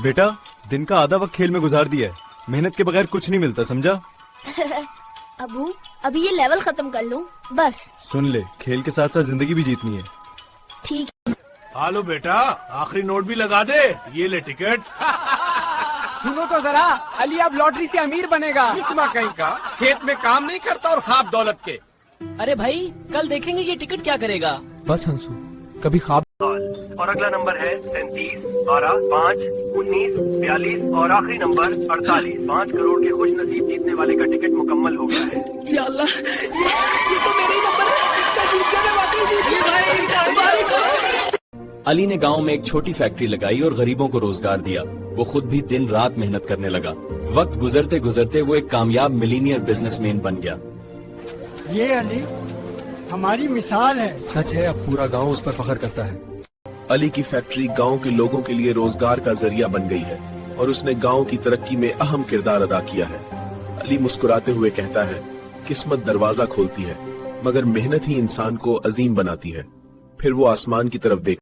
بیٹا دن کا آدھا وقت کھیل میں گزار دیا ہے. محنت کے بغیر کچھ نہیں ملتا, سمجھا؟ ابو ابھی یہ لیول ختم کر لوں بس. سن لے, کھیل کے ساتھ ساتھ زندگی بھی جیتنی ہے. ٹھیک. ہالو بیٹا, آخری نوٹ بھی لگا دے. یہ لے ٹکٹ. سنو تو ذرا, علی اب لاٹری سے امیر بنے گا. نکما کہیں کا, کھیت میں کام نہیں کرتا اور خواب دولت کے. ارے بھائی کل دیکھیں گے یہ ٹکٹ کیا کرے گا. بس ہنسو, کبھی خواب. اور اگلا نمبر ہے 37 12 5 19 42 اور آخری نمبر 48. 5 کروڑ کے خوش نصیب جیتنے والے کا ٹکٹ مکمل ہو گیا ہے. یا اللہ, یہ تو میرا ہی نمبر ہے. میں جیت گیا, میں واقعی جیت گیا. علی نے گاؤں میں ایک چھوٹی فیکٹری لگائی اور غریبوں کو روزگار دیا. وہ خود بھی دن رات محنت کرنے لگا. وقت گزرتے گزرتے وہ ایک کامیاب ملینئر بزنس مین بن گیا. یہ علی ہماری مثال ہے. سچ ہے, اب پورا گاؤں اس پر فخر کرتا ہے. علی کی فیکٹری گاؤں کے لوگوں کے لیے روزگار کا ذریعہ بن گئی ہے اور اس نے گاؤں کی ترقی میں اہم کردار ادا کیا ہے. علی مسکراتے ہوئے کہتا ہے, قسمت دروازہ کھولتی ہے مگر محنت ہی انسان کو عظیم بناتی ہے. پھر وہ آسمان کی طرف دیکھ